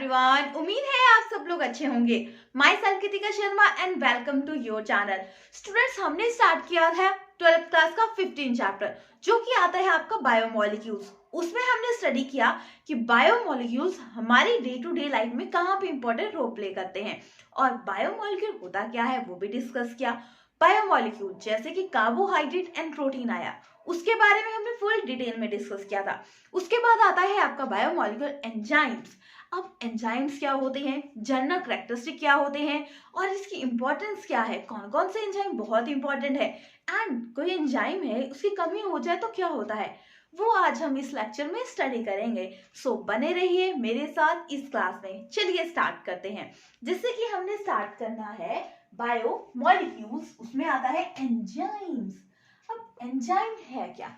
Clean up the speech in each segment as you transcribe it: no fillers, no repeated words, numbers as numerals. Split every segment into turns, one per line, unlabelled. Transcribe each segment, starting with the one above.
Everyone, उम्मीद है आप सब लोग अच्छे होंगे। Myself Kritika Sharma and welcome to your channel. Students, हमने स्टार्ट किया है 12th क्लास का 15 चैप्टर जो कि आता है आपका बायोमोलिक्यूल्स। उसमें हमने स्टडी किया कि बायोमोलिक्यूल्स हमारी डे टू डे लाइफ में कहाँ पे इंपॉर्टेंट रोल प्ले करते हैं और बायोमोलिक्यूल होता क्या है वो भी डिस्कस किया। बायोमोलिक्यूल जैसे कि कार्बोहाइड्रेट एंड प्रोटीन आया, उसके बारे में हमने फुल डिटेल में डिस्कस किया था। उसके बाद आता है आपका बायोमोलिक्यूल एंजाइम्स। अब एंजाइम्स क्या होते हैं, जनरल कैरेक्टरिस्टिक क्या होते हैं और इसकी इंपॉर्टेंस क्या है, कौन कौन से एंजाइम बहुत इंपॉर्टेंट है एंड कोई एंजाइम है उसकी कमी हो जाए तो क्या होता है, वो आज हम इस लेक्चर में स्टडी करेंगे। सो बने रहिए मेरे साथ इस क्लास में। चलिए स्टार्ट करते हैं। जैसे कि हमने स्टार्ट करना है बायोमोलिक्यूल्स, उसमें आता है एंजाइम्स। अब एंजाइम है क्या?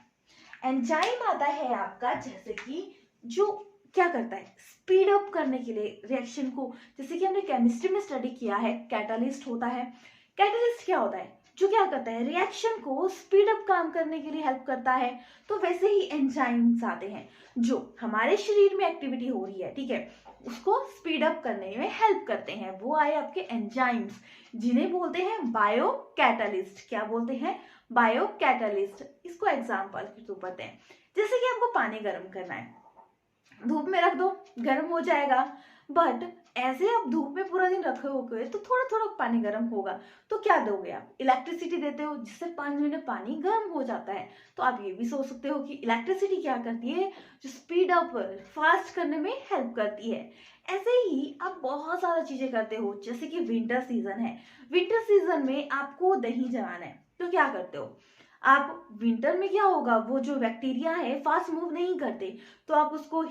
एंजाइम आता है आपका जैसे कि जो क्या करता है, स्पीड अप करने के लिए रिएक्शन को, जैसे कि हमने केमिस्ट्री में स्टडी किया है कैटालिस्ट होता है। कैटालिस्ट क्या होता है, जो क्या करता है रिएक्शन को स्पीड अप काम करने के लिए हेल्प करता है। तो वैसे ही एंजाइम्स आते हैं जो हमारे शरीर में एक्टिविटी हो रही है, ठीक है, उसको स्पीड अप करने में हेल्प करते हैं। वो आए आपके एंजाइम्स, जिन्हें बोलते हैं बायो कैटालिस्ट। क्या बोलते हैं? Bio catalyst. इसको एग्जाम्पल के थ्रू पढ़ते हैं। जैसे कि आपको पानी गर्म करना है, धूप में रख दो, गर्म हो जाएगा। बट ऐसे आप धूप में पूरा दिन रखे होगे तो थोड़ा थोड़ा पानी गर्म होगा। तो क्या दोगे आप? इलेक्ट्रिसिटी देते हो, जिससे 5 मिनट में पानी गर्म हो जाता है। तो आप ये भी सोच सकते हो कि इलेक्ट्रिसिटी क्या करती है, जो स्पीड अप फास्ट करने में हेल्प करती है। ऐसे ही आप बहुत सारा चीजें करते हो, जैसे कि विंटर सीजन है। विंटर सीजन में आपको दही जमाना है, तो क्या करते हो आप? विंटर में क्या होगा, वो जो बैक्टीरिया है फास्ट मूव नहीं करते, तो आप उसको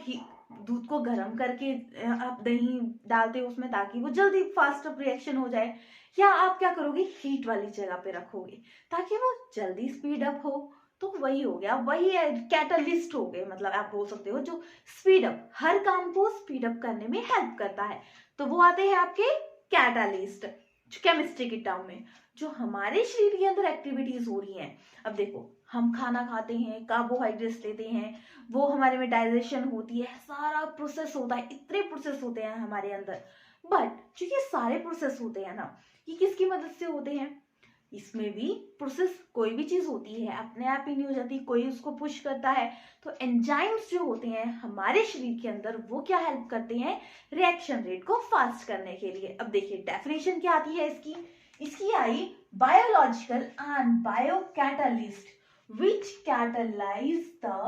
दूध को गर्म करके आप दही डालते हो उसमें, ताकि वो जल्दी फास्ट रिएक्शन हो जाए। या आप क्या करोगे, हीट वाली जगह पे रखोगे ताकि वो जल्दी स्पीड अप हो। तो वही हो गया, वही कैटलिस्ट हो गए, मतलब आप बोल सकते हो जो स्पीड अप, हर काम को स्पीड अप करने में हेल्प करता है। तो वो आते हैं आपके कैटालिस्ट केमिस्ट्री के टर्म में, जो हमारे शरीर के अंदर एक्टिविटीज हो रही हैं। अब देखो, हम खाना खाते हैं, कार्बोहाइड्रेट्स लेते हैं, वो हमारे में डाइजेशन होती है, सारा प्रोसेस होता है, इतने प्रोसेस होते हैं हमारे अंदर। बट जो ये सारे प्रोसेस होते हैं ना, ये किसकी मदद से होते हैं? इसमें भी प्रोसेस, कोई भी चीज होती है अपने आप ही नहीं हो जाती, कोई उसको पुश करता है। तो एंजाइम्स जो होते हैं हमारे शरीर के अंदर, वो क्या हेल्प करते हैं रिएक्शन रेट को फास्ट करने के लिए। अब देखिए डेफिनेशन क्या आती है इसकी। इसकी आई biological and biocatalyst which catalyze the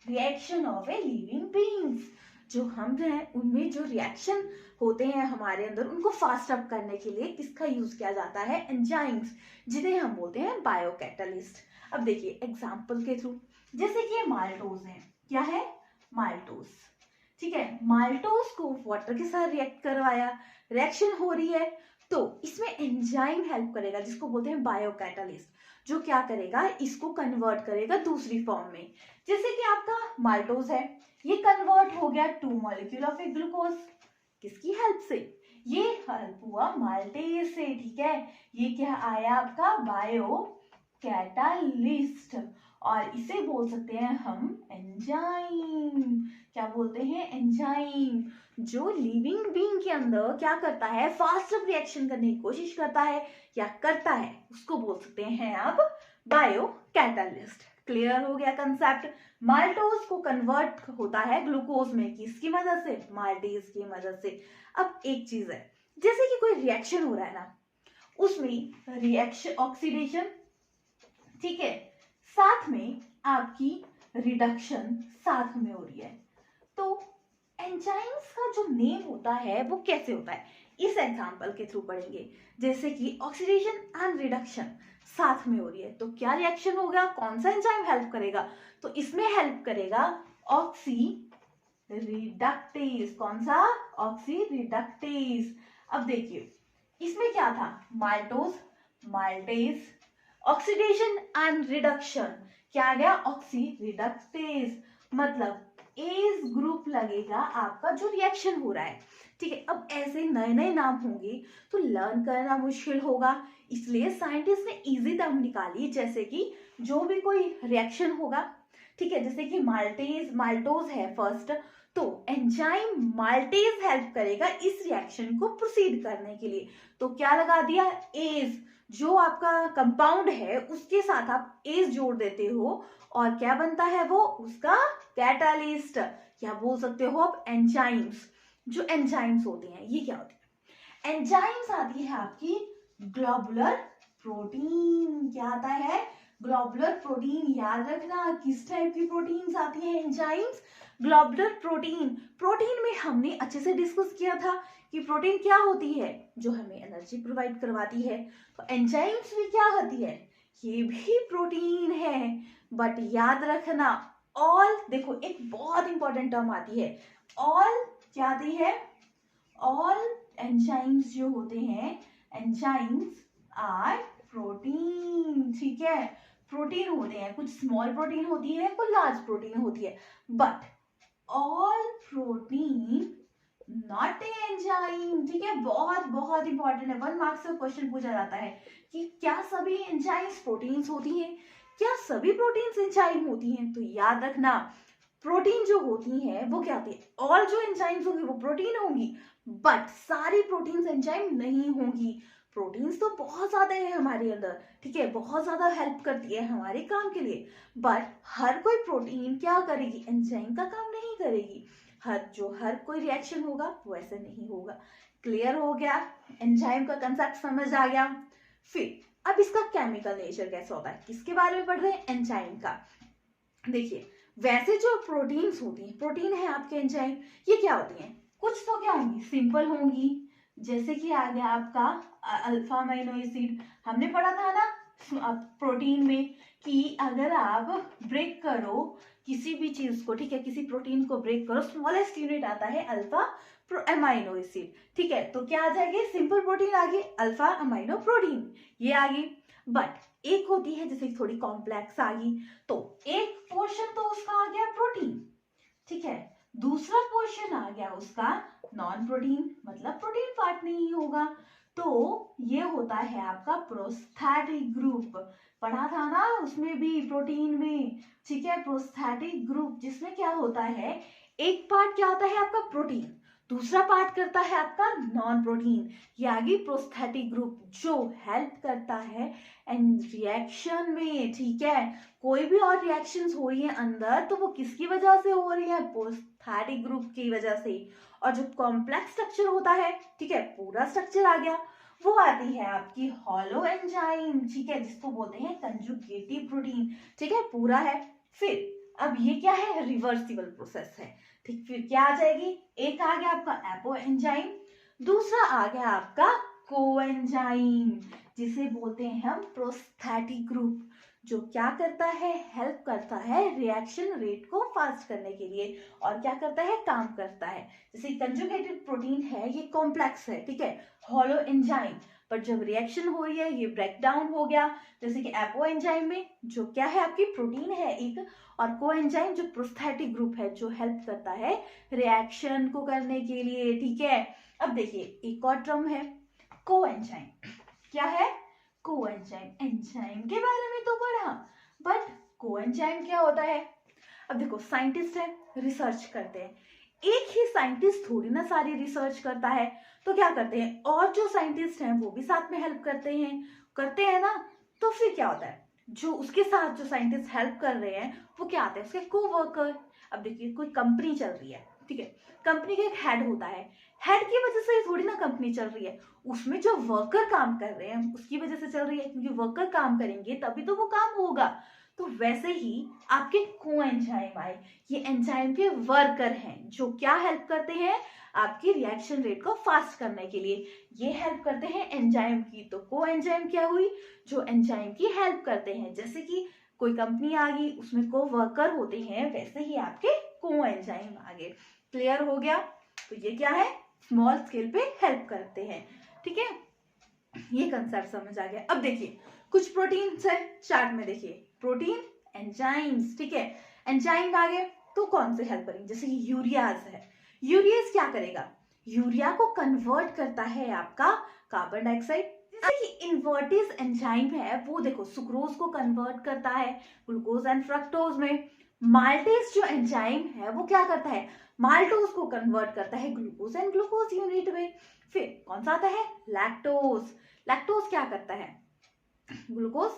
reaction of a living beings। जो हम हैं उनमें जो रिएक्शन होते हैं हमारे अंदर, उनको फास्ट अप करने के लिए किसका यूज किया जाता है? एंजाइम्स, जिन्हें हम बोलते हैं बायोकैटालिस्ट। अब देखिए एग्जांपल के थ्रू, जैसे कि ये माल्टोज है। क्या है? माल्टोज, ठीक है। माल्टोज को वाटर के साथ रिएक्ट करवाया, रिएक्शन हो रही है, तो इसमें एंजाइम हेल्प करेगा जिसको बोलते हैं बायोकैटालिस्ट, जो क्या करेगा, इसको कन्वर्ट करेगा दूसरी फॉर्म में। जैसे कि आपका माल्टोज है, ये कन्वर्ट हो गया 2 मॉलिक्यूल ऑफ ए ग्लूकोज। किसकी हेल्प से? ये हेल्प हुआ माल्टेज से, ठीक है। ये क्या आया आपका? बायो कैटालिस्ट, और इसे बोल सकते हैं हम एंजाइम। क्या बोलते हैं? एंजाइम, जो लिविंग बीइंग के अंदर क्या करता है, फास्ट रिएक्शन करने की कोशिश करता है या करता है, उसको बोल सकते हैं आप बायो कैटालिस्ट। क्लियर हो गया कंसेप्ट? माल्टोज को कन्वर्ट होता है ग्लूकोज में, किसकी मदद से? माल्टेज की मदद से। अब एक चीज है, जैसे कि कोई रिएक्शन हो रहा है ना, उसमें रिएक्शन ऑक्सीडेशन, ठीक है, साथ में आपकी रिडक्शन साथ में हो रही है। तो एंजाइम्स का जो नेम होता है वो कैसे होता है, इस एग्जांपल के थ्रू पढ़ेंगे। जैसे कि ऑक्सीडेशन एंड रिडक्शन साथ में हो रही है, तो क्या रिएक्शन होगा, कौन सा एंजाइम हेल्प करेगा? तो इसमें हेल्प करेगा ऑक्सी रिडक्टेज। कौन सा? Oxy reductase. अब देखिए इसमें क्या था, maltose, maltase, oxidation and reduction, क्या आ गया? Oxy reductase. मतलब एज ग्रुप लगेगा आपका जो रिएक्शन हो रहा है, ठीक है। अब ऐसे नए नए नाम होंगे तो लर्न करना मुश्किल होगा, इसलिए साइंटिस्ट ने इजी टर्म निकाली। जैसे कि जो भी कोई रिएक्शन होगा, ठीक है, जैसे कि माल्टेज, माल्टोज है फर्स्ट, तो एंजाइम माल्टेज हेल्प करेगा इस रिएक्शन को प्रोसीड करने के लिए। तो क्या लगा दिया, एज, जो आपका कंपाउंड है उसके साथ आप एज जोड़ देते हो और क्या बनता है वो, उसका कैटालिस्ट, या बोल सकते हो आप एंजाइम्स। जो एंजाइम्स होते हैं ये क्या होते हैं, एंजाइम्स आती है आपकी ग्लोबुलर प्रोटीन। क्या आता है, ग्लोबुलर प्रोटीन। याद रखना किस टाइप की प्रोटीन्स आती है एंजाइम्स, ग्लोबुलर प्रोटीन। प्रोटीन में हमने अच्छे से डिस्कस किया था कि प्रोटीन क्या होती है, जो हमें एनर्जी प्रोवाइड करवाती है। तो एंजाइम्स भी क्या होती है, ये भी प्रोटीन है। बट याद रखना ऑल, देखो एक बहुत इंपॉर्टेंट टर्म आती है ऑल, क्या आती है, ऑल एंजाइम्स जो होते हैं, एंजाइम्स आर प्रोटीन। ठीक है, प्रोटीन होते हैं, कुछ स्मॉल प्रोटीन होती है, कुछ लार्ज प्रोटीन होती है, but all protein not enzyme. ठीक है, बहुत बहुत इंपॉर्टेंट है, 1 मार्क्स से क्वेश्चन पूछा जाता है कि क्या सभी एंजाइम्स प्रोटीन्स होती हैं, क्या सभी प्रोटीन्स एंजाइम होती हैं। तो याद रखना प्रोटीन जो होती है वो क्या होती है, ऑल जो एंजाइम्स होंगी वो प्रोटीन होंगी, बट सारी प्रोटीन्स एंजाइम नहीं होंगी। प्रोटीन्स तो बहुत ज्यादा है हमारे अंदर, ठीक है, बहुत ज्यादा हेल्प करती है हमारे काम के लिए, बट हर कोई प्रोटीन क्या करेगी, एंजाइम का काम नहीं करेगी। हर कोई रिएक्शन होगा वो ऐसे नहीं होगा। क्लियर हो गया, एंजाइम का कंसेप्ट समझ आ गया। फिर अब इसका केमिकल नेचर कैसा होता है, किसके बारे में पढ़ रहे हैं, एंजाइम का। देखिए वैसे जो प्रोटीन्स होती हैं, प्रोटीन है आपके एंजाइम, ये क्या होती हैं, कुछ तो क्या होंगी, सिंपल होंगी, जैसे कि आ गया आपका अल्फा अमीनो एसिड। हमने पढ़ा था ना प्रोटीन में कि अगर आप ब्रेक करो किसी भी चीज को, ठीक है, किसी प्रोटीन को ब्रेक करो, स्मॉलेस्ट यूनिट आता है अल्फा अमीनो एसिड। ठीक है, तो क्या आ जाएगी, सिंपल प्रोटीन आ गई, अल्फा अमीनो प्रोटीन ये आ गई। बट एक होती है जैसे थोड़ी कॉम्प्लेक्स आ गई, तो एक पोर्शन तो उसका आ गया प्रोटीन, ठीक है, दूसरा पोर्शन आ गया उसका नॉन प्रोटीन, मतलब प्रोटीन पार्ट नहीं होगा। तो ये होता है आपका प्रोस्थेटिक ग्रुप, पढ़ा था ना उसमें भी प्रोटीन में, ठीक है, प्रोस्थेटिक ग्रुप, जिसमें क्या होता है, एक पार्ट क्या होता है आपका प्रोटीन, दूसरा पार्ट करता है आपका नॉन प्रोटीन। ये आगे प्रोस्थेटिक ग्रुप जो हेल्प करता है एंड रिएक्शन में, ठीक है, कोई भी और रिएक्शंस हो रही है अंदर तो वो किसकी वजह से हो रही है, प्रोस्थेटिक ग्रुप की वजह से। और जो कॉम्प्लेक्स स्ट्रक्चर होता है, ठीक है, पूरा स्ट्रक्चर आ गया, वो आती है आपकी हॉलो एंजाइम, ठीक है, जिसको बोलते हैं कंजुगेटिव प्रोटीन, ठीक है, पूरा है। फिर अब ये क्या है, रिवर्सिबल प्रोसेस है, ठीक, फिर क्या आ जाएगी, एक आ गया आपका एपो एंजाइम, दूसरा आ गया आपका कोएंजाइम, जिसे बोलते हैं हम प्रोस्थेटिक ग्रुप, जो क्या करता है, हेल्प करता है रिएक्शन रेट को फास्ट करने के लिए, और क्या करता है, काम करता है। जैसे कंजुगेटेड प्रोटीन है ये कॉम्प्लेक्स है, ठीक है, हॉलो एंजाइम, पर जब रिएक्शन हो रही है ये ब्रेक डाउन हो गया, जैसे कि एपो एंजाइम में जो क्या है आपकी प्रोटीन है एक, और कोएंजाइम जो प्रोस्थेटिक ग्रुप है जो हेल्प करता है रिएक्शन को करने के लिए, ठीक है। अब देखिए एक और टर्म है कोएंजाइम, क्या है, कोएंजाइम, एंजाइम के बारे में तो पढ़ा, बट कोएंजाइम क्या होता है। अब देखो साइंटिस्ट है, रिसर्च करते हैं, एक ही साइंटिस्ट थोड़ी ना सारी रिसर्च करता है, तो क्या करते हैं और जो साइंटिस्ट हैं वो भी साथ में हेल्प करते हैं ना। तो फिर क्या होता है, जो उसके साथ जो साइंटिस्ट हेल्प कर रहे हैं वो क्या आते हैं, उसके कोवर्कर। अब देखिए कोई कंपनी चल रही है, ठीक है, कंपनी का एक हेड होता है, हेड की वजह से थोड़ी ना कंपनी चल रही है, उसमें जो वर्कर काम कर रहे हैं उसकी वजह से चल रही है, क्योंकि वर्कर काम करेंगे तभी तो वो काम होगा। तो वैसे ही आपके कोएंजाइम आए, ये एंजाइम के वर्कर हैं जो क्या हेल्प करते हैं आपकी रिएक्शन रेट को फास्ट करने के लिए, ये हेल्प करते हैं एंजाइम की। तो कोएंजाइम क्या हुई, जो एंजाइम की हेल्प करते हैं, जैसे कि कोई कंपनी आ गई उसमें को वर्कर होते हैं, वैसे ही आपके कोएंजाइम आ गए। क्लियर हो गया, तो ये क्या है, स्मॉल स्केल पे हेल्प करते हैं, ठीक है, ये कंसेप्ट समझ आ गया। अब देखिए कुछ प्रोटीन्स है चार्ट में, देखिए प्रोटीन एंजाइम्स, ठीक है, एंजाइम आ गए तो कौन से हेल्प करेंगे, जैसे कि यूरियाज है, यूरियाज क्या करेगा, यूरिया को कन्वर्ट करता है आपका कार्बन डाइऑक्साइड, जैसे कि इन्वर्टेज एंजाइम है वो देखो सुक्रोज को कन्वर्ट करता है ग्लूकोज एंड फ्रक्टोज में, माल्टेज जो एंजाइम है वो क्या करता है, माल्टोज को कन्वर्ट करता है ग्लूकोज एंड ग्लूकोज यूनिट में। फिर कौन सा आता है, लैक्टोज। लैक्टोज क्या करता है, glucose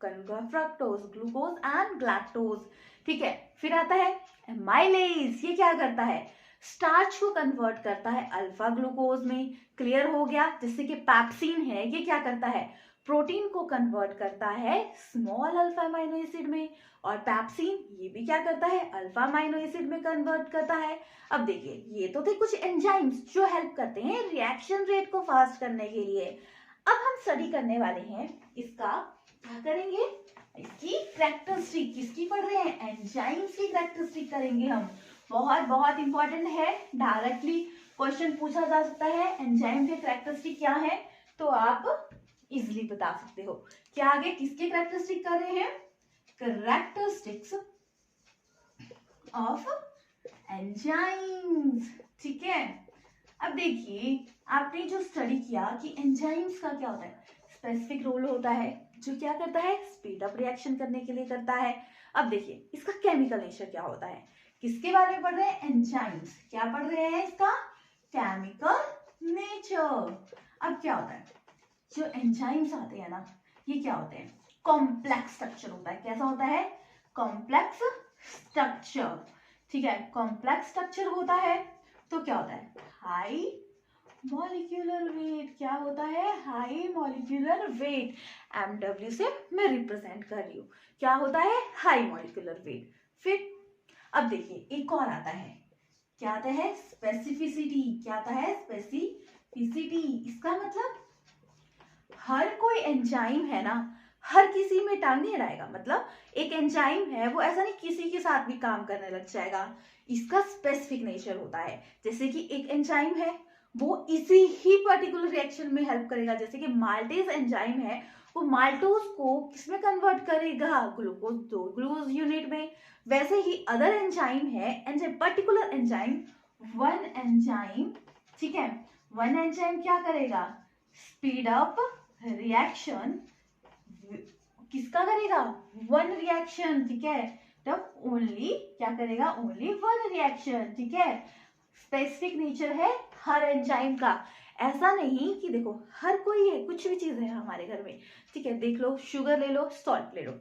fructose, glucose and galactose. ठीक है, फिर आता है एमाइलेज। ये क्या करता है, स्टार्च को कन्वर्ट करता है अल्फा ग्लूकोज में। क्लियर हो गया। जैसे कि पैप्सिन है, ये क्या करता है, प्रोटीन को कन्वर्ट करता है स्मॉल अल्फा अमाइनो एसिड में। और पैप्सिन ये भी क्या करता है, अल्फा अमाइनो एसिड में कन्वर्ट करता है। अब देखिए, ये तो थे कुछ एंजाइम्स जो हेल्प करते हैं रिएक्शन रेट को फास्ट करने के लिए। अब हम स्टडी करने वाले हैं इसका, क्या करेंगे, इसकी कैरेक्टरिस्टिक। किसकी पढ़ रहे हैं, एंजाइम्स की कैरेक्टरिस्टिक करेंगे हम। बहुत बहुत इंपॉर्टेंट है, डायरेक्टली क्वेश्चन पूछा जा सकता है एंजाइम के कैरेक्टरिस्टिक क्या है, तो आप इजिली बता सकते हो। क्या आगे किसके कैरेक्टरिस्टिक कर रहे हैं, कैरेक्टरिस्टिक्स ऑफ एंजाइम्स। ठीक है, अब देखिए आपने जो स्टडी किया कि एंजाइम्स का क्या होता है, स्पेसिफिक रोल होता है जो क्या करता है, स्पीड अप रिएक्शन करने के लिए करता है। अब देखिए इसका केमिकल नेचर क्या होता है, किसके बारे में पढ़ रहे हैं, एंजाइम्स। क्या पढ़ रहे हैं, इसका केमिकल नेचर। अब क्या होता है, जो एंजाइम्स आते हैं ना, ये क्या होते हैं, कॉम्प्लेक्स स्ट्रक्चर होता है। कैसा होता है, कॉम्प्लेक्स स्ट्रक्चर। ठीक है, कॉम्प्लेक्स स्ट्रक्चर होता है तो क्या होता है, हाई मॉलिक्यूलर वेट। क्या होता है, हाई मॉलिक्यूलर वेट। एमडब्ल्यू से मैं रिप्रेजेंट कर रही हूँ, क्या होता है, हाई मॉलिक्यूलर वेट। फिर अब देखिए एक और आता है, क्या आता है, स्पेसिफिसिटी। क्या आता है, स्पेसिफिसिटी। इसका मतलब हर कोई एंजाइम है ना, हर किसी में टांग नहीं अड़ाएगा। मतलब एक एंजाइम है वो ऐसा नहीं किसी के साथ भी काम करने लग जाएगा, इसका स्पेसिफिक नेचर होता है। जैसे कि एक एंजाइम है वो इसी ही पर्टिकुलर रिएक्शन में हेल्प करेगा। जैसे कि माल्टेज एंजाइम है, वो माल्टोज को किसमें कन्वर्ट करेगा, ग्लूकोज, दो ग्लूकोज यूनिट में। वैसे ही अदर एंजाइम है, and particular enzyme, one enzyme, ठीक है, वन एंजाइम क्या करेगा, स्पीड अप रिएक्शन। किसका करेगा, वन रिएक्शन। ठीक है, तब ओनली क्या करेगा, ओनली वन रिएक्शन। ठीक है, स्पेसिफिक नेचर है हर एंजाइम का। ऐसा नहीं कि देखो हर कोई है, कुछ भी चीज है हमारे घर में, ठीक है, देख लो, शुगर ले लो, सॉल्ट ले लो,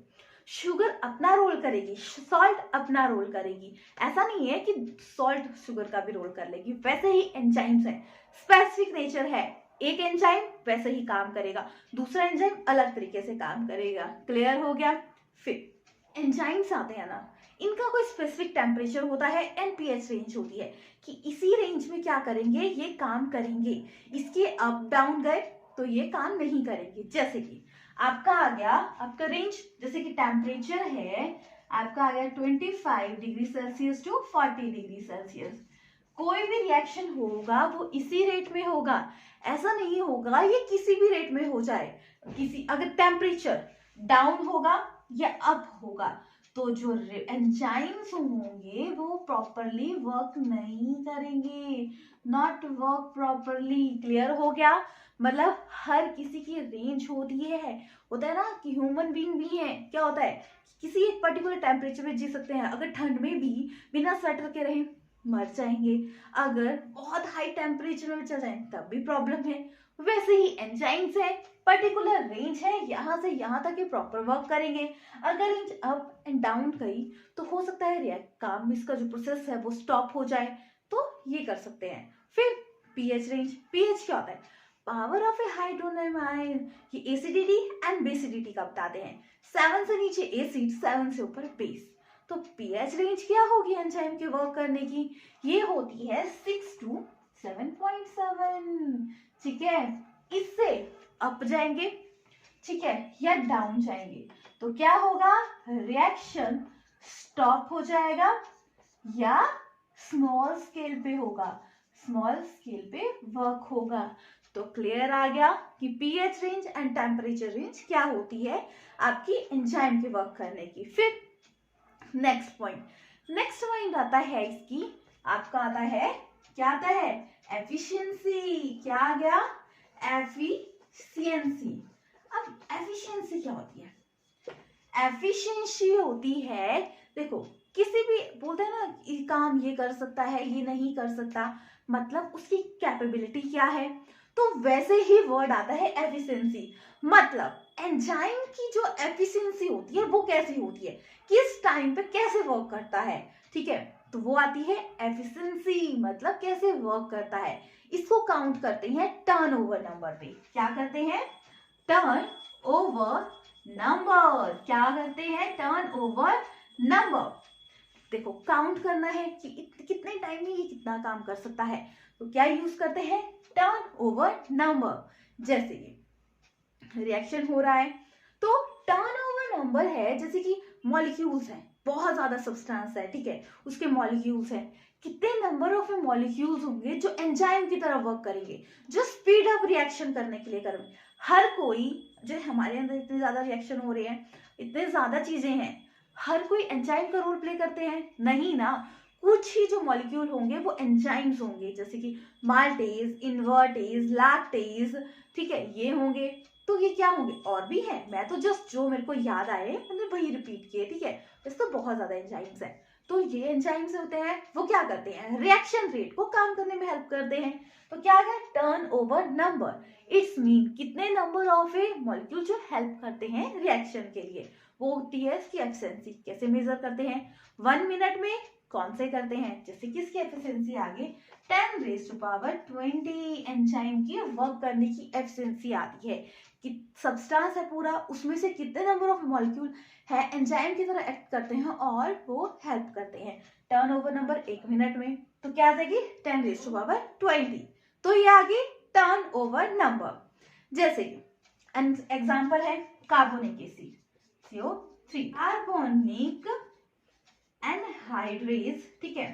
शुगर अपना रोल करेगी, सॉल्ट अपना रोल करेगी। ऐसा नहीं है कि सॉल्ट शुगर का भी रोल कर लेगी। वैसे ही एंजाइम्स है, स्पेसिफिक नेचर है। एक एंजाइम वैसे ही काम करेगा, दूसरा एंजाइम अलग तरीके से काम करेगा। क्लियर हो गया। फिर एंजाइम्स आते हैं ना, इनका कोई स्पेसिफिक टेम्परेचर होता है एंड पीएच रेंज होती है कि इसी रेंज में क्या करेंगे, ये काम करेंगे। इसके अप डाउन गए तो ये काम नहीं करेंगे। जैसे कि आपका आ गया, आपका रेंज, जैसे कि टेम्परेचर है आपका आ गया 25 degree Celsius to 40 degree Celsius. कोई भी रिएक्शन होगा वो इसी रेट में होगा, ऐसा नहीं होगा ये किसी भी रेट में हो जाए। किसी अगर टेम्परेचर डाउन होगा या अप होगा तो जो एंजाइम्स होंगे वो प्रॉपरली वर्क नहीं करेंगे, नॉट वर्क प्रॉपरली। क्लियर हो गया। मतलब हर किसी की रेंज होती है, होता है ना कि ह्यूमन बीइंग भी है, क्या होता है, किसी एक पर्टिकुलर टेम्परेचर में जी सकते हैं। अगर ठंड में भी बिना स्वेटर के रहें मर जाएंगे, अगर बहुत हाई टेम्परेचर में चल जाए तब भी प्रॉब्लम है। वैसे ही एंजाइम्स है, पर्टिकुलर रेंज है, यहाँ से यहाँ तक ये प्रॉपर वर्क करेंगे। अगर रेंज अप एंड डाउन गई तो हो सकता है रिएक्ट काम, इसका जो प्रोसेस है वो स्टॉप हो जाए, तो ये कर सकते हैं। फिर पीएच रेंज, पीएच क्या होता है, power of A hydronium ion. ये एसिडिटी एंड बेसिडिटी का बताते हैं। 7 से नीचे एसिड, 7 से ऊपर बेस। तो पीएच रेंज क्या होगी एंजाइम के वर्क करने की, ये होती है 6 to 7.7। ठीक है, इससे अप जाएंगे, ठीक है, या डाउन जाएंगे तो क्या होगा, रिएक्शन स्टॉप हो जाएगा या स्मॉल स्केल पे होगा, स्मॉल स्केल पे वर्क होगा। तो क्लियर आ गया कि pH range and temperature range क्या होती है आपकी एंजाइम के वर्क करने की। फिर नेक्स्ट पॉइंट आता है इसकी, आपका आता है, क्या आता है, एफिशिएंसी। क्या आ गया, एफिशिएंसी। अब एफिशिएंसी क्या होती है, एफिशिएंसी होती है, देखो किसी भी बोलते हैं ना ये काम ये कर सकता है, ये नहीं कर सकता, मतलब उसकी कैपेबिलिटी क्या है। तो वैसे ही वर्ड आता है एफिशिएंसी, मतलब एंजाइम की जो एफिशिएंसी होती है वो कैसी होती है, किस टाइम पे कैसे वर्क करता है, ठीक है। तो वो आती है एफिशिएंसी, मतलब कैसे वर्क करता है। इसको काउंट करते हैं टर्नओवर नंबर पे। क्या करते हैं? Turn over number. क्या करते हैं? Turn over number. देखो काउंट करना है कि कितने टाइम में ये कितना काम कर सकता है, तो क्या यूज करते हैं? Turn over number. जैसे कि रिएक्शन हो रहा है तो टर्न ओवर नंबर है, जैसे कि मॉलिक्यूल्स हैं, बहुत ज्यादा सब्सटेंस है, ठीक है, उसके मॉलिक्यूल्स हैं, कितने नंबर ऑफ मॉलिक्यूल्स होंगे जो एंजाइम की तरह वर्क करेंगे, जो स्पीड अप रिएक्शन करने के लिए करेंगे। हर कोई, जो हमारे अंदर इतने ज्यादा रिएक्शन हो रहे हैं, इतने ज्यादा चीजें हैं, हर कोई एंजाइम का रोल प्ले करते हैं? नहीं ना, कुछ ही जो मॉलिक्यूल होंगे वो एंजाइम्स होंगे, जैसे कि माल्टेज, इन्वर्टेज, लैक्टेज, ठीक है, ये होंगे। तो ये क्या होंगे? और भी है, मैं तो जस्ट जो मेरे को याद आए मैंने वही रिपीट किए, ठीक है। वैसे तो बहुत ज्यादा एंजाइम्स हैं। तो ये एंजाइम्स होते हैं, वो क्या करते हैं? रिएक्शन रेट को कम करने में हेल्प करते हैं। तो क्या है? Turn over number. It's mean कितने नंबर ऑफ ए मॉलिक्यूल जो हेल्प करते हैं रिएक्शन के लिए, वो होती है इसकी एफिशिएंसी। कैसे मेजर करते हैं? 1 मिनट में। कौन से करते हैं? जैसे कि इसकी एफिशिएंसी आगे 10⁻20 एंजाइम की वर्क करने की एफिशिएंसी आती है कि सब्सटेंस है पूरा, उसमें से कितने नंबर ऑफ मॉलिक्यूल है एंजाइम की तरह एक्ट करते हैं और वो हेल्प करते हैं। टर्न ओवर नंबर 1 मिनट में, तो क्या आ जाएगी? 10⁻20। तो ये आगे टर्न ओवर नंबर। जैसे एग्जाम्पल है carbonic acid CO3, carbonic anhydrase, ठीक है,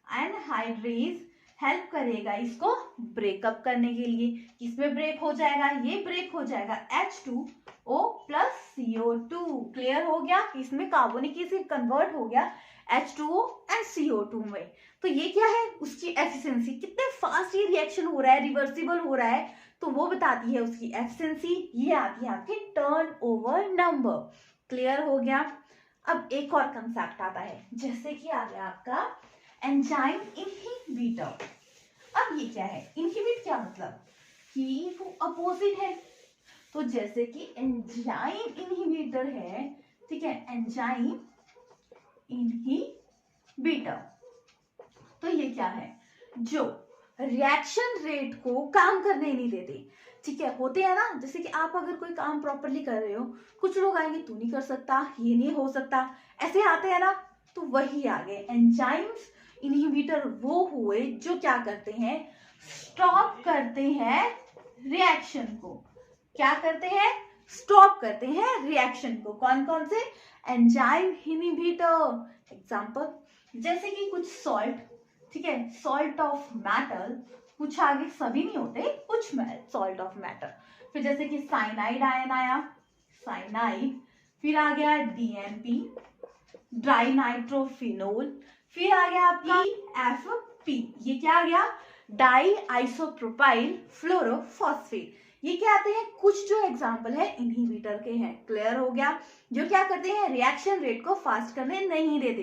एनहाइड्रेज हेल्प करेगा इसको ब्रेकअप करने के लिए। किसमें ब्रेक हो जाएगा? ये ब्रेक हो जाएगा H2O प्लस CO2। क्लियर हो गया? इसमें कार्बोनिक एसिड कन्वर्ट हो गया H2O एंड CO2 में। तो ये क्या है? उसकी एफिशिएंसी, कितने फास्ट ये रिएक्शन हो रहा है, रिवर्सिबल हो रहा है, तो वो बताती है उसकी एफिशिएंसी। ये आती है आपकी टर्न ओवर नंबर। क्लियर हो गया? अब एक और कंसेप्ट आता है, जैसे कि आ गया आपका एंजाइम इनहिबिटर। अब ये क्या है? इनहिबिट क्या मतलब? कि वो अपोजिट है। तो जैसे कि एंजाइम इनहिबिटर है, ठीक है, एंजाइम इनहिबिटर, तो ये क्या है? जो रिएक्शन रेट को काम करने नहीं देते, ठीक है। होते हैं ना, जैसे कि आप अगर कोई काम प्रॉपरली कर रहे हो, कुछ लोग आएंगे तू नहीं कर सकता, ये नहीं हो सकता, ऐसे आते हैं ना, तो वही आ गए एंजाइम्स इनहिबिटर। वो हुए जो क्या करते हैं? स्टॉप करते हैं रिएक्शन को। क्या करते हैं? स्टॉप करते हैं रिएक्शन को। कौन कौन से? Enzyme inhibitor. एग्जांपल, जैसे कि कुछ सॉल्ट, ठीक है, सॉल्ट ऑफ मेटल, कुछ आगे सभी नहीं होते, कुछ सॉल्ट ऑफ मेटल। फिर जैसे कि साइनाइड आयन आया, साइनाइड, फिर आ गया DNP, ड्राई नाइट्रोफिनोल, फिर आ गया आपका FP, ये क्या आ गया? Di isopropyl fluorophosphate. ये क्या आते हैं? कुछ जो एग्जाम्पल है इनहिबिटर के हैं। क्लियर हो गया? जो क्या करते हैं? रिएक्शन रेट को फास्ट करने नहीं देते।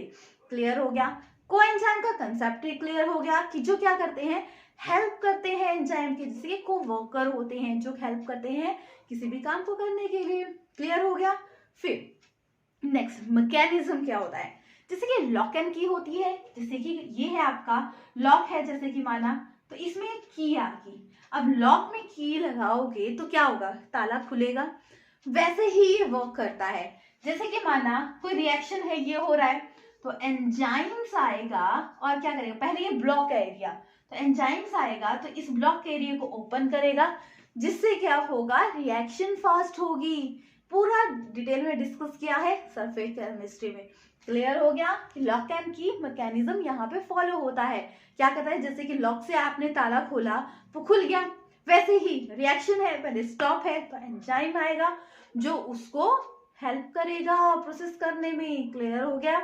क्लियर हो गया? कोएंजाइम का कंसेप्ट क्लियर हो गया कि जो क्या करते हैं? हेल्प करते हैं एंजाइम के, जैसे को वर्कर होते हैं जो हेल्प करते हैं किसी भी काम को करने के लिए। क्लियर हो गया? फिर नेक्स्ट मैकेनिज्म क्या होता है? जैसे कि लॉक एंड की होती है, जैसे कि ये है आपका लॉक है, जैसे कि माना, तो इसमें की आ गई। अब लॉक में की लगाओगे तो क्या होगा? ताला खुलेगा। वैसे ही ये वर्क करता है। जैसे कि माना कोई रिएक्शन है, ये हो रहा है, तो एंजाइम्स आएगा और क्या करेगा? पहले ये ब्लॉक एरिया, तो एंजाइम्स आएगा तो इस ब्लॉक एरिया को ओपन करेगा, जिससे क्या होगा? रिएक्शन फास्ट होगी। पूरा डिटेल में डिस्कस किया है सरफेस केमिस्ट्री में। क्लियर हो गया कि लॉक एंड की मैकेनिज्म यहाँ पे फॉलो होता है। क्या कहता है? जैसे कि लॉक से आपने ताला खोला, वो खुल गया, वैसे ही रिएक्शन है, पहले स्टॉप है, तो एंजाइम आएगा जो उसको हेल्प करेगा प्रोसेस करने में। क्लियर हो गया?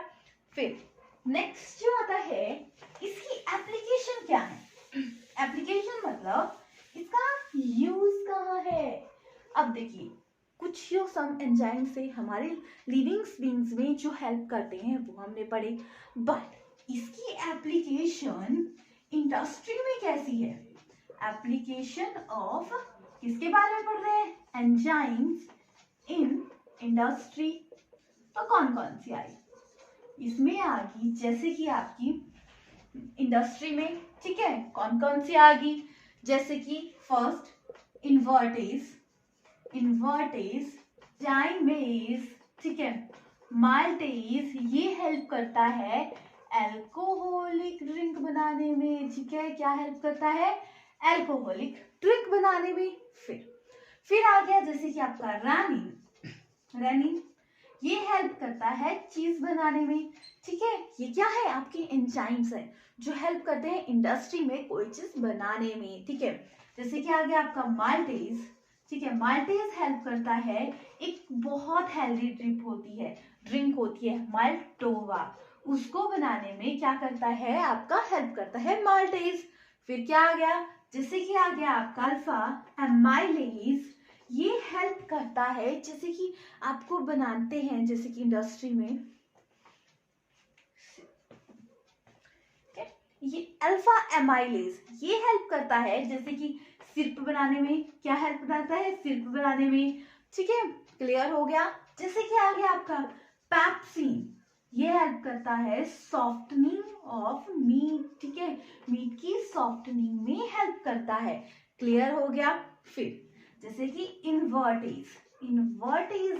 फिर नेक्स्ट जो आता है, इसकी एप्लीकेशन क्या है? एप्लीकेशन मतलब इसका यूज कहाँ है? अब देखिए, कुछ जो सम एंजाइम से हमारे लिविंग बींग्स में जो हेल्प करते हैं वो हमने पढ़े, बट इसकी एप्लीकेशन इंडस्ट्री में कैसी है? एप्लीकेशन ऑफ किसके बारे में पढ़ रहे हैं? Enzymes in industry. तो कौन कौन सी आई? इसमें आ गई जैसे कि आपकी इंडस्ट्री में, ठीक है, कौन कौन सी आ गई? जैसे कि फर्स्ट इन्वर्टेज, डाइमेज, ठीक है, माल्टेज, ये हेल्प करता है अल्कोहलिक ड्रिंक बनाने में, ठीक है, क्या हेल्प करता है? अल्कोहलिक ड्रिंक बनाने में। फिर आ गया जैसे कि आपका रेनिन, ये हेल्प करता है चीज बनाने में, ठीक है। ये क्या है? आपके एंजाइम्स है जो हेल्प करते हैं इंडस्ट्री में कोई चीज बनाने में, ठीक है। जैसे कि आ गया आपका माल्टेज, ठीक है, माल्टेज हेल्प करता है, एक बहुत हेल्दी ड्रिंक होती है माल्टोवा, उसको बनाने में क्या करता है? आपका हेल्प करता है माल्टेज। फिर क्या आ गया? जैसे कि आ गया आपका अल्फा एमाइलेज, ये हेल्प करता है जैसे कि आपको बनाते हैं जैसे कि इंडस्ट्री में, ये अल्फा एमाइलेज ये हेल्प करता है जैसे कि सिरप बनाने में, क्या हेल्प करता है? सिरप बनाने में, ठीक है, क्लियर हो गया। जैसे कि आ गया आपका पैप्सिन, ये हेल्प करता है सॉफ्टनिंग ऑफ मीट, ठीक है, मीट की सॉफ्टनिंग में हेल्प करता है, क्लियर हो गया। फिर जैसे कि इन्वर्टेज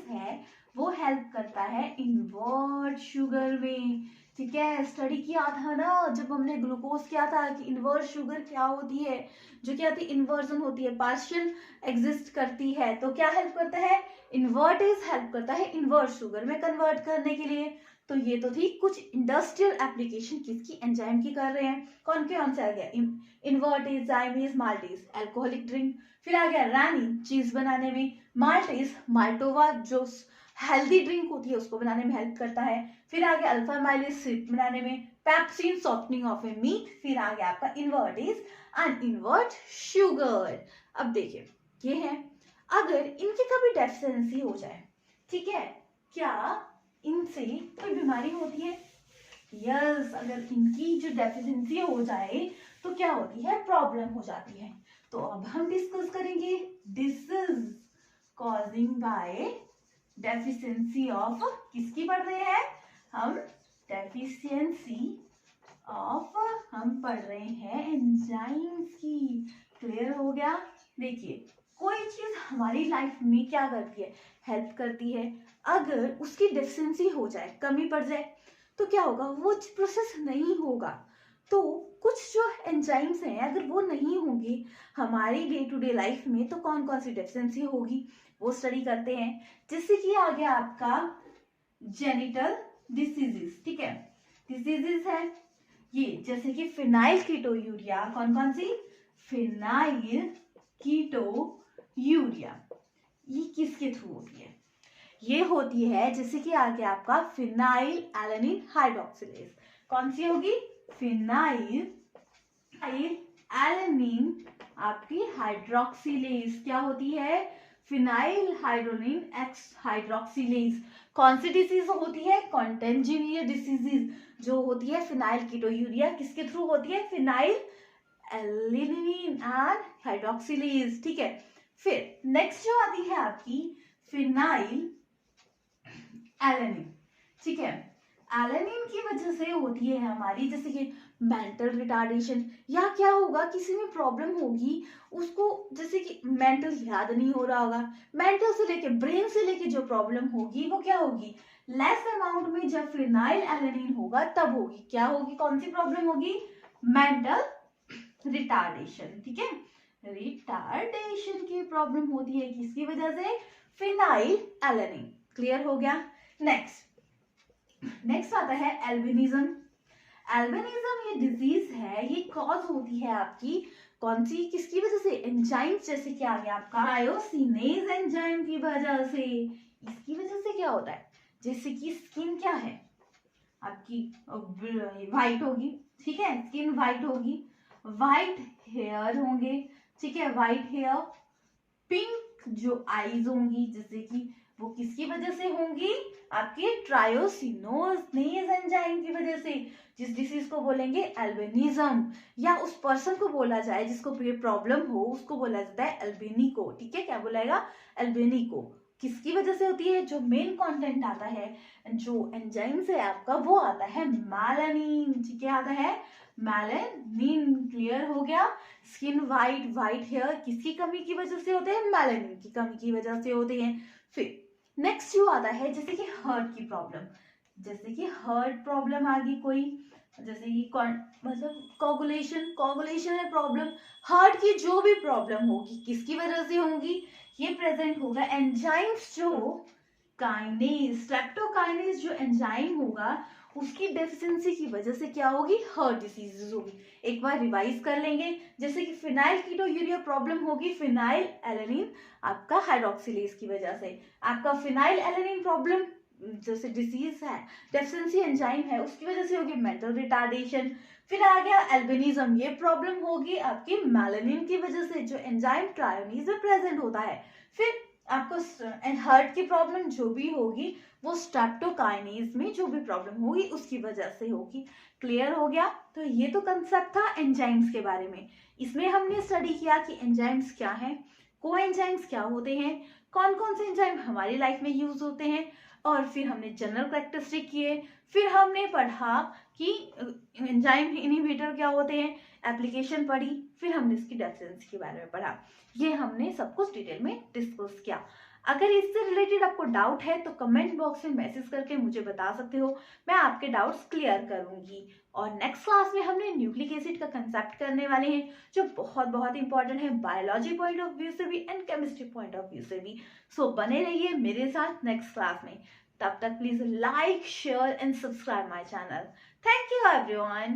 है, वो हेल्प करता है इन्वर्ट शुगर में, ठीक है। स्टडी किया था ना जब हमने ग्लूकोज किया था कि इन्वर्ट शुगर क्या होती है, जो क्या होती है? इन्वर्जन होती है, पार्शियल एग्जिस्ट करती है, तो क्या हेल्प करता है? इन्वर्टेज हेल्प करता है इन्वर्ट शुगर में कन्वर्ट करने के लिए। तो ये तो थी कुछ इंडस्ट्रियल एप्लीकेशन किसकी? एंजाइम की कर रहे हैं। कौन से आ गया? Invertase, damage, maltase alcoholic drink. फिर आ गया रेनिन, चीज बनाने में, माल्टेज माल्टोवा जो हेल्दी ड्रिंक होती है उसको बनाने में हेल्प करता है। फिर आ गया अल्फा माइलेज सिरप बनाने में, pepsin softening of a meat. फिर आ गया आपका इन्वर्टेज एंड इन्वर्ट शुगर। अब देखिए ये है, अगर इनकी कभी डेफिशिएंसी हो जाए, ठीक है, क्या इनसे कोई बीमारी होती है? यस, अगर इनकी जो डेफिशिएंसी हो जाए तो क्या होती है? प्रॉब्लम हो जाती है। तो अब हम डिस्कस करेंगे disease causing by deficiency of, किसकी पढ़ रहे हैं हम? डेफिशिएंसी ऑफ, हम पढ़ रहे हैं एंजाइम्स की, क्लियर हो गया। देखिए कोई चीज हमारी लाइफ में क्या करती है? हेल्प करती है। अगर उसकी डेफिशिएंसी हो जाए, कमी पड़ जाए, तो क्या होगा? वो प्रोसेस नहीं होगा। तो कुछ जो एंजाइम्स हैं अगर वो नहीं होंगे हमारी डे टू डे लाइफ में, तो कौन कौन सी डेफिशिएंसी होगी वो स्टडी करते हैं। जैसे कि आ गया आपका जेनिटल डिसीजेस, ठीक है, डिसीजेस है ये, जैसे कि फिनाइल कीटोयूरिया, कौन सी? फिनाइल कीटोयूरिया, ये किसके थ्रू होती है? ये होती है जैसे कि आ गया आपका फिनाइल एलेनिन हाइड्रोक्सिलेज, कौन सी होगी? फिनाइल एलेनिन आपकी हाइड्रोक्सिलेज, क्या होती है? फिनाइल हाइड्रोनिन एक्स हाइड्रोक्सिलेज। कौन सी डिसीज होती है? कॉन्टेंजिनियस डिसीज जो होती है फिनाइल कीटोयूरिया, किसके थ्रू होती है? फिनाइल एलेनिन एंड हाइड्रोक्सिलेज, ठीक है। फिर नेक्स्ट जो आती है आपकी फिनाइल एलेनिन, ठीक है, एलेनिन की वजह से होती है हमारी जैसे कि मेंटल रिटार्डेशन, या क्या होगा? किसी में प्रॉब्लम होगी उसको, जैसे कि मेंटल याद नहीं हो रहा होगा, मेंटल से लेके ब्रेन से लेके जो प्रॉब्लम होगी वो क्या होगी? लेस अमाउंट में जब फिनाइल एलेनिन होगा तब होगी, क्या होगी? कौन सी प्रॉब्लम होगी? मेंटल रिटार्डेशन, ठीक है, रिटार्डेशन की प्रॉब्लम होती है किसकी वजह से? फिनाइल एलेनिन, क्लियर हो गया। नेक्स्ट आता है एल्बिनिज्म। एल्बिनिज्म ये डिजीज है, ये कॉज होती है आपकी कौन सी? किसकी वजह से? एंजाइम, जैसे कि आ गया आपका टायोसिनेज एंजाइम की वजह से। इसकी वजह से क्या होता है? जैसे कि स्किन क्या है आपकी? व्हाइट होगी, ठीक है, स्किन व्हाइट होगी, व्हाइट हेयर होंगे, ठीक है, व्हाइट हेयर, पिंक जो आईज होंगी, जैसे कि वो किसकी वजह से होंगी, आपके ट्रायोसिनोनेज एंजाइम की वजह से। जिस डिसीज को बोलेंगे एल्बिनिज्म, या उस पर्सन को बोला जाए जिसको ये प्रॉब्लम हो, उसको बोला जाता है एल्बिनिको। ठीक है, क्या बोलाएगा, एल्बिनिको। किसकी वजह से होती है, जो मेन कंटेंट आता है, जो एंजाइम्स है आपका, वो आता है मैलानिन। ठीक है, आता है मैलानिन। क्लियर हो गया। स्किन वाइट, वाइट हेयर किसकी कमी की वजह से होते हैं, मैलानिन की कमी की वजह से होते हैं। फिर नेक्स्ट जो आता है, जैसे कि हार्ट की प्रॉब्लम, जैसे कि हार्ट प्रॉब्लम आ गई कोई, जैसे कि मतलब कोगुलेशन है प्रॉब्लम। हार्ट की जो भी प्रॉब्लम होगी किसकी वजह से होंगी, ये प्रेजेंट होगा एंजाइम्स, जो काइनेज, स्ट्रेप्टोकाइनेज जो एंजाइम होगा उसकी डेफिशिएंसी की वजह से क्या होगी, हार्ट डिसीजेज होगी। एक बार रिवाइज कर लेंगे, जैसे कि फिनाइल कीटोयूरिया प्रॉब्लम होगी फिनाइल एलेनिन आपका हाइड्रोक्सिलेज की वजह से। आपका फिनाइल एलेनिन प्रॉब्लम जैसे डिसीज है, डेफिशिएंसी एंजाइम है, उसकी वजह से होगी मेंटल रिटार्डेशन। फिर आ गया एल्बिनिज्म, ये प्रॉब्लम होगी आपकी मेलानिन की वजह से, जो एंजाइम ट्रायोनीज में प्रेजेंट होता है। फिर आपको हार्ट की प्रॉब्लम जो भी होगी वो स्ट्रेप्टोकाइनेज में जो भी प्रॉब्लम होगी उसकी वजह से होगी। क्लियर हो गया। तो ये तो कंसेप्ट था एंजाइम्स के बारे में। इसमें हमने स्टडी किया कि एंजाइम्स क्या हैं, कोएंजाइम्स क्या होते हैं, कौन कौन से एंजाइम हमारी लाइफ में यूज होते हैं, और फिर हमने जनरल कैरेक्टरिस्टिक किए। फिर हमने पढ़ा कि एंजाइम इनहिबिटर क्या होते हैं, एप्लीकेशन पढ़ी। फिर हमने इसकी डेफिनेशन के बारे में पढ़ा। ये हमने सब कुछ डिटेल में डिस्कस किया। अगर इससे रिलेटेड आपको डाउट है तो कमेंट बॉक्स में मैसेज करके मुझे बता सकते हो, मैं आपके डाउट्स क्लियर करूंगी। और नेक्स्ट क्लास में हमने न्यूक्लिक एसिड का कंसेप्ट करने वाले हैं, जो बहुत बहुत इंपॉर्टेंट है बायोलॉजी पॉइंट ऑफ व्यू से भी and chemistry point of view से भी। सो बने रहिए मेरे साथ नेक्स्ट क्लास में। तब तक please like, share and subscribe my channel. Thank you everyone.